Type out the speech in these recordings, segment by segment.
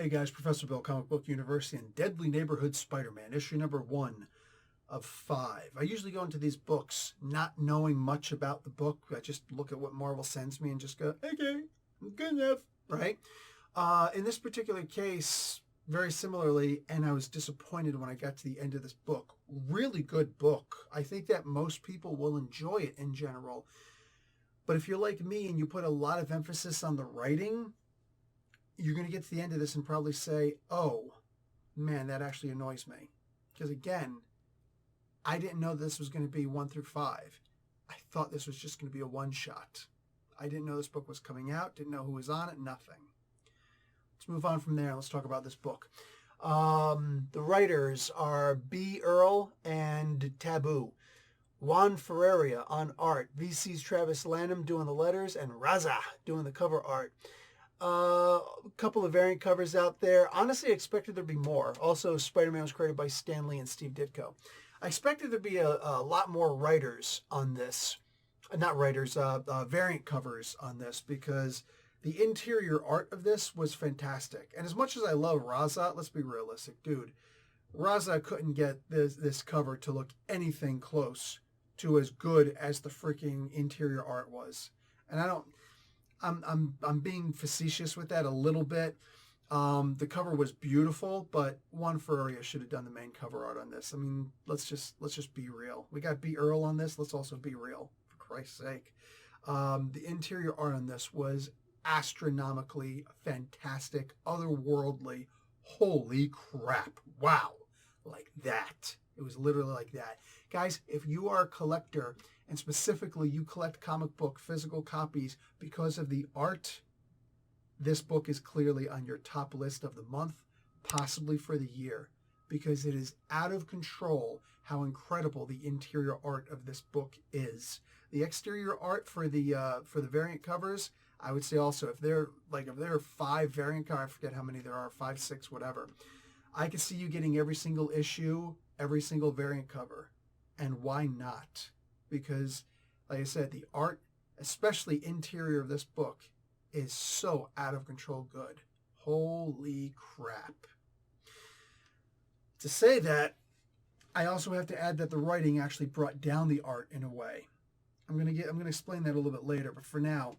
Hey guys, Professor Bill, Comic Book University, and Deadly Neighborhood Spider-Man, issue number 1 of 5. I usually go into these books not knowing much about the book. I just look at what Marvel sends me and just go, okay, good enough, right? In this particular case, very similarly, and I was disappointed when I got to the end of this book. Really good book. I think that most people will enjoy it in general. But if you're like me and you put a lot of emphasis on the writing, you're going to get to the end of this and probably say, oh, man, that actually annoys me. Because again, I didn't know this was going to be 1 through 5. I thought this was just going to be a one-shot. I didn't know this book was coming out, didn't know who was on it, nothing. Let's move on from there and let's talk about this book. The writers are B. Earl and Taboo. Juan Ferreira on art. VC's Travis Lanham doing the letters, and Raza doing the cover art. A couple of variant covers out there. Honestly, I expected there'd be more. Also, Spider-Man was created by Stan Lee and Steve Ditko. I expected there'd be a lot more writers on this. Not writers, variant covers on this, because the interior art of this was fantastic. And as much as I love Raza, let's be realistic, dude. Raza couldn't get this cover to look anything close to as good as the freaking interior art was. And I'm being facetious with that a little bit. The cover was beautiful, but Juan Ferreira should have done the main cover art on this. I mean, let's just be real. We got B. Earl on this. Let's also be real, for Christ's sake. The interior art on this was astronomically fantastic, otherworldly. Holy crap. Wow. Like that. It was literally like that. Guys, if you are a collector, and specifically you collect comic book physical copies because of the art, this book is clearly on your top list of the month, possibly for the year, because it is out of control how incredible the interior art of this book is. The exterior art for the variant covers, I would say also, if there are 5 variant covers, I forget how many there are, 5, 6, whatever, I could see you getting every single issue, every single variant cover. And why not? Because, like I said, the art, especially interior of this book, is so out of control good. Holy crap. To say that, I also have to add that the writing actually brought down the art in a way. I'm gonna explain that a little bit later, but for now,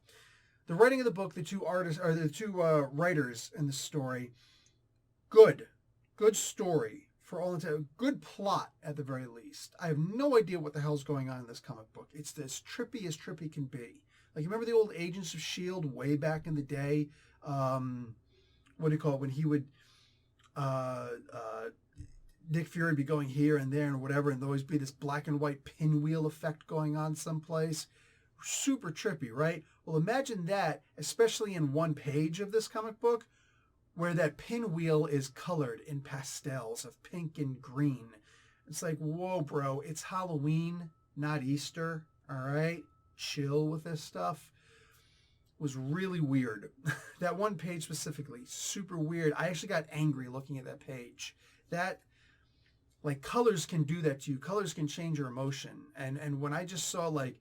the writing of the book, the two writers in the story, good story. For all intents, good plot at the very least. I have no idea what the hell's going on in this comic book. It's as trippy can be. Like, you remember the old Agents of S.H.I.E.L.D. way back in the day? What do you call it? When he would, Nick Fury would be going here and there and whatever, and there'd always be this black and white pinwheel effect going on someplace. Super trippy, right? Well, imagine that, especially in one page of this comic book, where that pinwheel is colored in pastels of pink and green. It's like, whoa, bro, it's Halloween, not Easter, all right? Chill with this stuff. It was really weird. That one page specifically, super weird. I actually got angry looking at that page. That, like, colors can do that to you. Colors can change your emotion. And when I just saw, like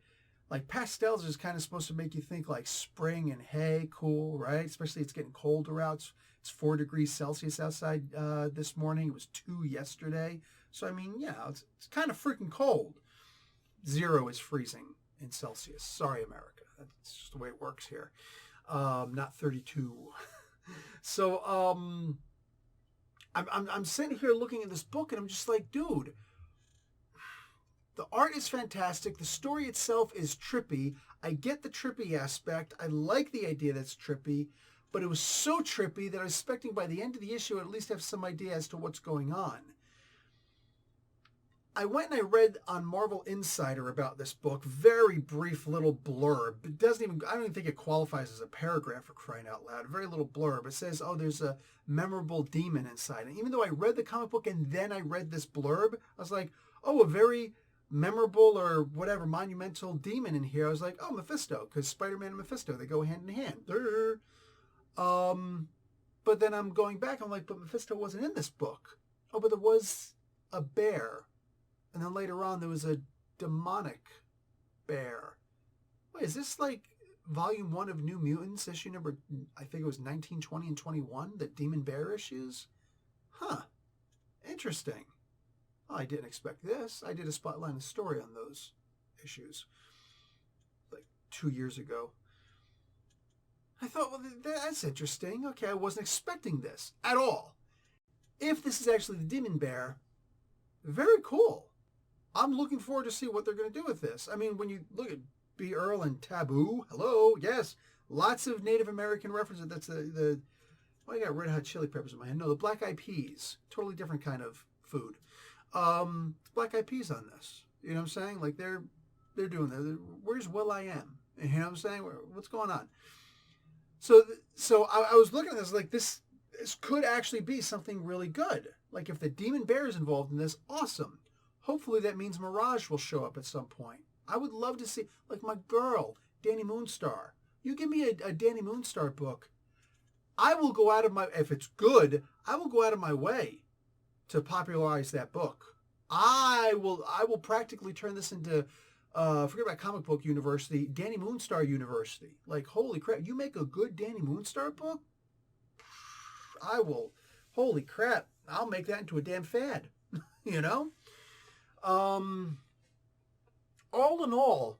pastels is kind of supposed to make you think like spring and hey, cool, right? Especially it's getting colder out. It's 4 degrees Celsius outside this morning. It was 2 yesterday. So, I mean, yeah, it's kind of freaking cold. 0 is freezing in Celsius. Sorry, America. That's just the way it works here. Not 32. So, I'm sitting here looking at this book, and I'm just like, dude, the art is fantastic. The story itself is trippy. I get the trippy aspect. I like the idea that's trippy. But it was so trippy that I was expecting by the end of the issue I'd at least have some idea as to what's going on. I went and I read on Marvel Insider about this book, very brief little blurb. I don't even think it qualifies as a paragraph, for crying out loud. Very little blurb. It says, oh, there's a memorable demon inside. And even though I read the comic book and then I read this blurb, I was like, oh, a very memorable or whatever monumental demon in here. I was like, oh, Mephisto, because Spider-Man and Mephisto, they go hand in hand. But then I'm going back, I'm like, but Mephisto wasn't in this book. Oh, but there was a bear. And then later on, there was a demonic bear. Wait, is this like Volume 1 of New Mutants, issue number, I think it was 19, 20, and 21, the Demon Bear issues. Huh. Interesting. Oh, I didn't expect this. I did a spotlight and story on those issues like 2 years ago. I thought, well, that's interesting. Okay, I wasn't expecting this at all. If this is actually the Demon Bear, very cool. I'm looking forward to see what they're going to do with this. I mean, when you look at B. Earl and Taboo, hello, yes, lots of Native American references. That's I got Red Hot Chili Peppers in my head. No, the Black Eyed Peas, totally different kind of food. Black Eyed Peas on this. You know what I'm saying? Like they're doing that. Where's Will I Am? You know what I'm saying? What's going on? So I was looking at this like this could actually be something really good. Like if the Demon Bear is involved in this, awesome. Hopefully that means Mirage will show up at some point. I would love to see, like my girl, Danny Moonstar. You give me a Danny Moonstar book, I will go out of my, if it's good, I will go out of my way to popularize that book. I will practically turn this into, forget about Comic Book University, Danny Moonstar University. Like, holy crap, you make a good Danny Moonstar book? I will, holy crap, I'll make that into a damn fad, you know? All in all,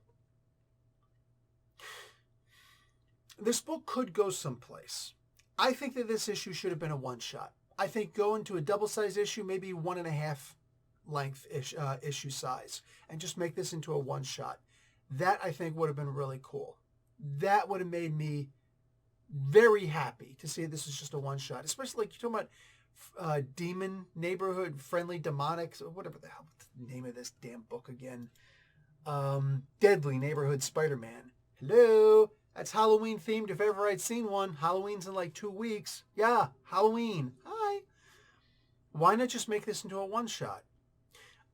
this book could go someplace. I think that this issue should have been a one-shot. I think go into a double-sized issue, maybe 1.5 length issue size, and just make this into a one-shot. That, I think, would have been really cool. That would have made me very happy to see this is just a one-shot, especially like you're talking about demon neighborhood, friendly demonic, whatever the hell the name of this damn book again. Deadly Neighborhood Spider-Man. Hello. That's Halloween themed if ever I'd seen one. Halloween's in like 2 weeks. Yeah, Halloween. Hi. Why not just make this into a one-shot?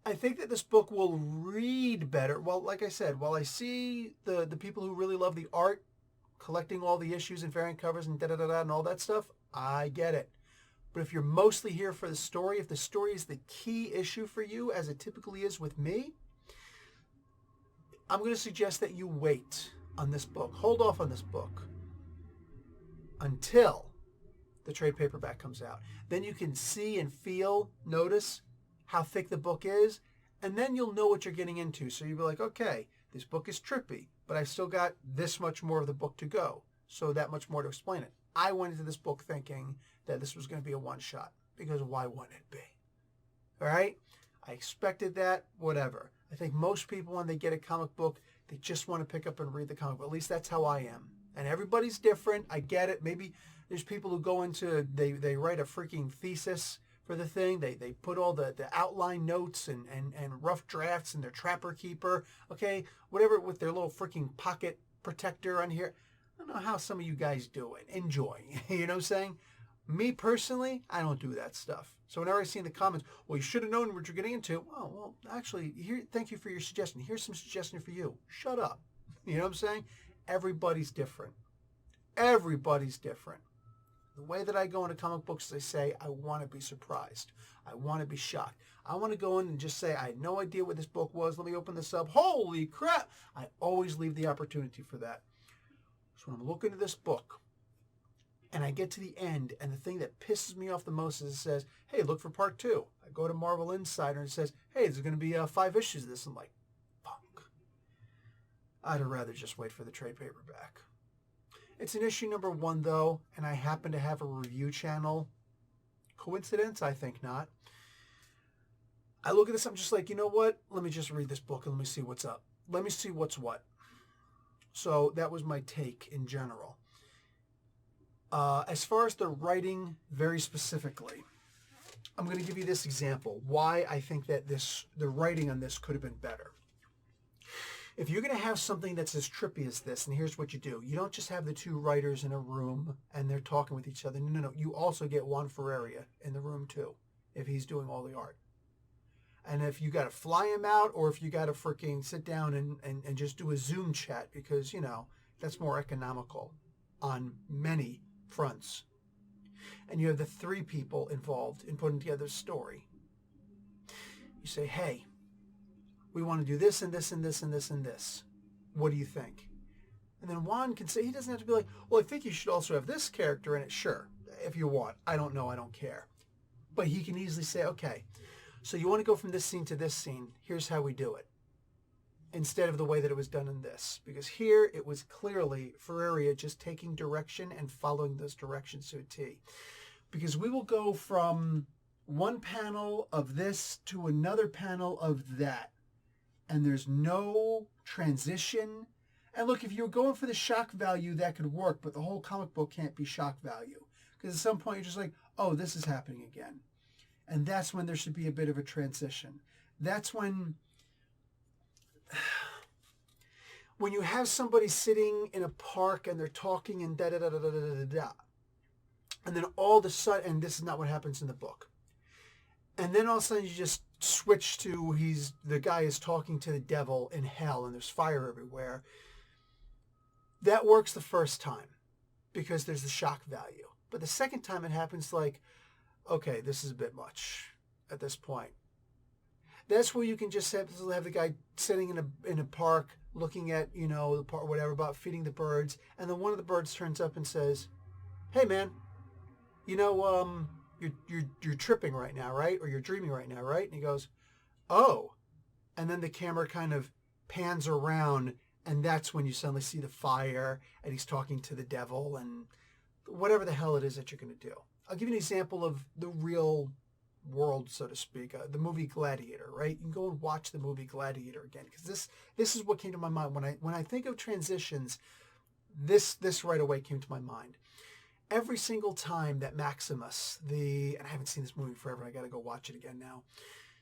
I think that this book will read better. Well, like I said, while I see the people who really love the art, collecting all the issues and variant covers and da-da-da-da and all that stuff, I get it. But if you're mostly here for the story, if the story is the key issue for you, as it typically is with me, I'm going to suggest that you wait on this book. Hold off on this book until the trade paperback comes out. Then you can see and feel, notice how thick the book is, and then you'll know what you're getting into. So you'll be like, okay, this book is trippy, but I've still got this much more of the book to go, so that much more to explain it. I went into this book thinking that this was going to be a one-shot, because why wouldn't it be? All right? I expected that, whatever. I think most people, when they get a comic book, they just want to pick up and read the comic book. At least that's how I am. And everybody's different. I get it. Maybe there's people who go into, they write a freaking thesis for the thing. They put all the outline notes and rough drafts in their Trapper Keeper. Okay, whatever, with their little freaking pocket protector on here. I don't know how some of you guys do it. Enjoy. You know what I'm saying? Me personally, I don't do that stuff. So whenever I see in the comments, well, you should have known what you're getting into. Oh, well, actually, thank you for your suggestion. Here's some suggestion for you. Shut up. You know what I'm saying? Everybody's different. Everybody's different. The way that I go into comic books is I say, I want to be surprised. I want to be shocked. I want to go in and just say, I had no idea what this book was. Let me open this up. Holy crap. I always leave the opportunity for that. So when I'm looking at this book, and I get to the end, and the thing that pisses me off the most is it says, hey, look for part 2. I go to Marvel Insider, and it says, hey, there's going to be 5 issues of this. I'm like, fuck. I'd rather just wait for the trade paperback. It's an issue number 1, though, and I happen to have a review channel. Coincidence? I think not. I look at this, I'm just like, you know what? Let me just read this book, and let me see what's up. Let me see what's what. So that was my take in general. As far as the writing, very specifically, I'm going to give you this example. Why I think that the writing on this could have been better. If you're going to have something that's as trippy as this, and here's what you do. You don't just have the 2 writers in a room and they're talking with each other. No. You also get Juan Ferreira in the room too, if he's doing all the art. And if you got to fly him out, or if you got to freaking sit down and just do a Zoom chat, because, you know, that's more economical on many fronts. And you have the 3 people involved in putting together a story. You say, hey, we want to do this and this and this and this and this. What do you think? And then Juan can say, he doesn't have to be like, well, I think you should also have this character in it. Sure, if you want. I don't know. I don't care. But he can easily say, okay, so you want to go from this scene to this scene. Here's how we do it. Instead of the way that it was done in this. Because here it was clearly Ferreira just taking direction and following those directions to a T. Because we will go from one panel of this to another panel of that. And there's no transition. And look, if you were going for the shock value, that could work, but the whole comic book can't be shock value. Because at some point you're just like, oh, this is happening again. And that's when there should be a bit of a transition. That's when you have somebody sitting in a park and they're talking and da-da-da-da-da-da-da. And then all of a sudden, and this is not what happens in the book. And then all of a sudden you just switch to the guy is talking to the devil in hell and there's fire everywhere. That works the first time because there's the shock value. But the second time it happens like, okay, this is a bit much at this point. That's where you can just have the guy sitting in a park looking at, the part, whatever, about feeding the birds. And then one of the birds turns up and says, hey, man, you're tripping right now, right? Or you're dreaming right now, right? And he goes, oh. And then the camera kind of pans around, and that's when you suddenly see the fire, and he's talking to the devil, and whatever the hell it is that you're going to do. I'll give you an example of the real world, so to speak, the movie Gladiator, right? You can go and watch the movie Gladiator again, because this is what came to my mind. When I think of transitions, this right away came to my mind. Every single time that Maximus, and I haven't seen this movie forever, I got to go watch it again now.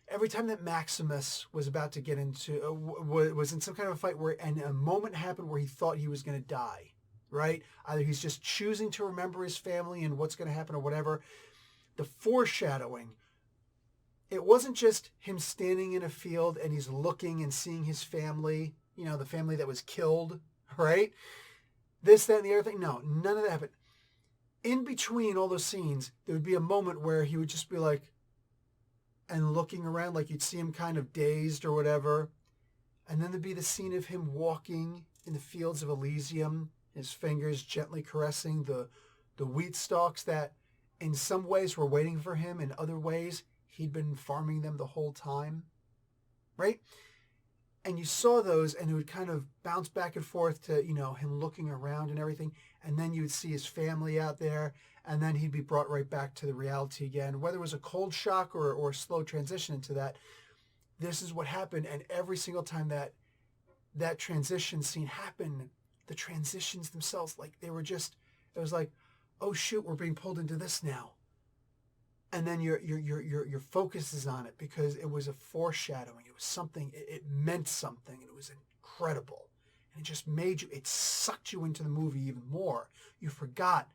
Every time that Maximus was about to get into, was in some kind of a fight and a moment happened where he thought he was going to die, right? Either he's just choosing to remember his family and what's going to happen or whatever. The foreshadowing, it wasn't just him standing in a field and he's looking and seeing his family, the family that was killed, right? This, that, and the other thing. No, none of that happened. In between all those scenes, there would be a moment where he would just be like, and looking around, like you'd see him kind of dazed or whatever. And then there'd be the scene of him walking in the fields of Elysium, his fingers gently caressing the wheat stalks that in some ways were waiting for him. In other ways, he'd been farming them the whole time, right? And you saw those and it would kind of bounce back and forth to, him looking around and everything. And then you would see his family out there. And then he'd be brought right back to the reality again. Whether it was a cold shock or a slow transition into that, this is what happened. And every single time that transition scene happened, the transitions themselves, like it was like, oh shoot, we're being pulled into this now. And then your focus is on it because it was a foreshadowing. It was something, it meant something, and it was incredible. And it just it sucked you into the movie even more. You forgot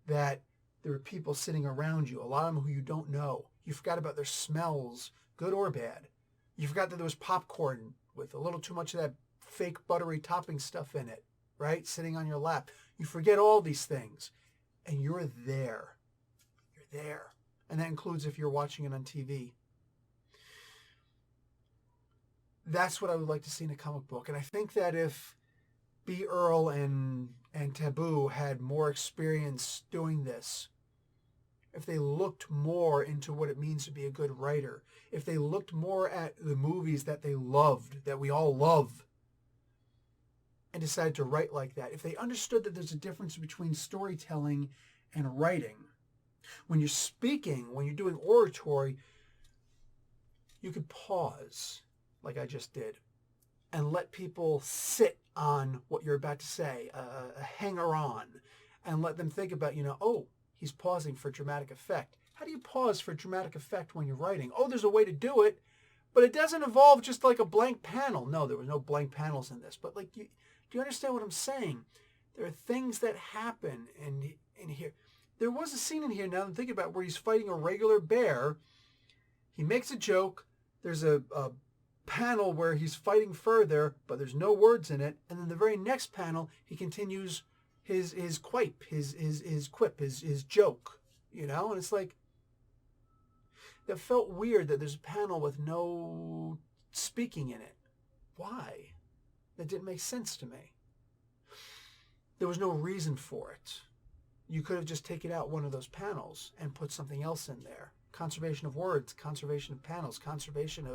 that there were people sitting around you, a lot of them who you don't know. You forgot about their smells, good or bad. You forgot that there was popcorn with a little too much of that fake buttery topping stuff in it, right? Sitting on your lap. You forget all these things, and you're there. You're there. And that includes if you're watching it on TV. That's what I would like to see in a comic book. And I think that if B. Earl and Taboo had more experience doing this, if they looked more into what it means to be a good writer, if they looked more at the movies that they loved, that we all love, and decided to write like that, if they understood that there's a difference between storytelling and writing. When you're speaking, when you're doing oratory, you could pause, like I just did, and let people sit on what you're about to say, a hanger-on, and let them think about, oh, he's pausing for dramatic effect. How do you pause for dramatic effect when you're writing? Oh, there's a way to do it, but it doesn't involve just like a blank panel. No, there were no blank panels in this, but do you understand what I'm saying? There are things that happen in here. There was a scene in here, now that I'm thinking about it, where he's fighting a regular bear. He makes a joke. There's a panel where he's fighting further, but there's no words in it. And then the very next panel, he continues his quip, his joke, And it's like, that felt weird that there's a panel with no speaking in it. Why? That didn't make sense to me. there was no reason for it. You could have just taken out one of those panels and put something else in there. Conservation of words, conservation of panels, conservation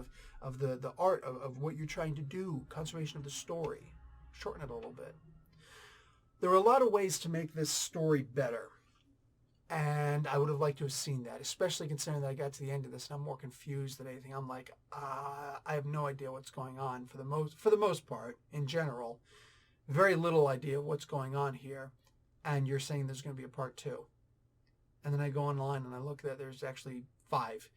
of the art of what you're trying to do, conservation of the story. Shorten it a little bit. There are a lot of ways to make this story better. And I would have liked to have seen that, especially considering that I got to the end of this and I'm more confused than anything. I'm like, I have no idea what's going on for the most part, in general. Very little idea of what's going on here. And you're saying there's going to be a part 2. And then I go online and I look at there's actually 5.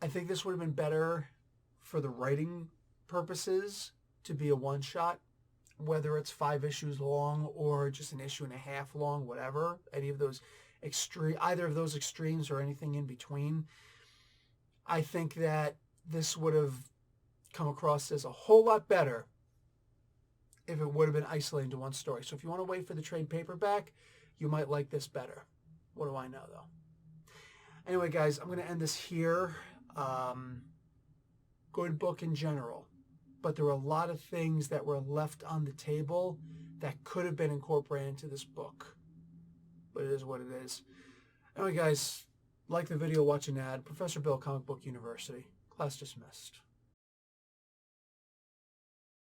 I think this would have been better for the writing purposes to be a one-shot, whether it's 5 issues long or just an issue and a half long, whatever. Any of those either of those extremes or anything in between. I think that this would have come across as a whole lot better if it would have been isolated into one story. So if you want to wait for the trade paperback, you might like this better. What do I know, though? Anyway, guys, I'm going to end this here. Good book in general. But there were a lot of things that were left on the table that could have been incorporated into this book. But it is what it is. Anyway, guys, like the video, watch an ad. Professor Bill, Comic Book University. Class dismissed.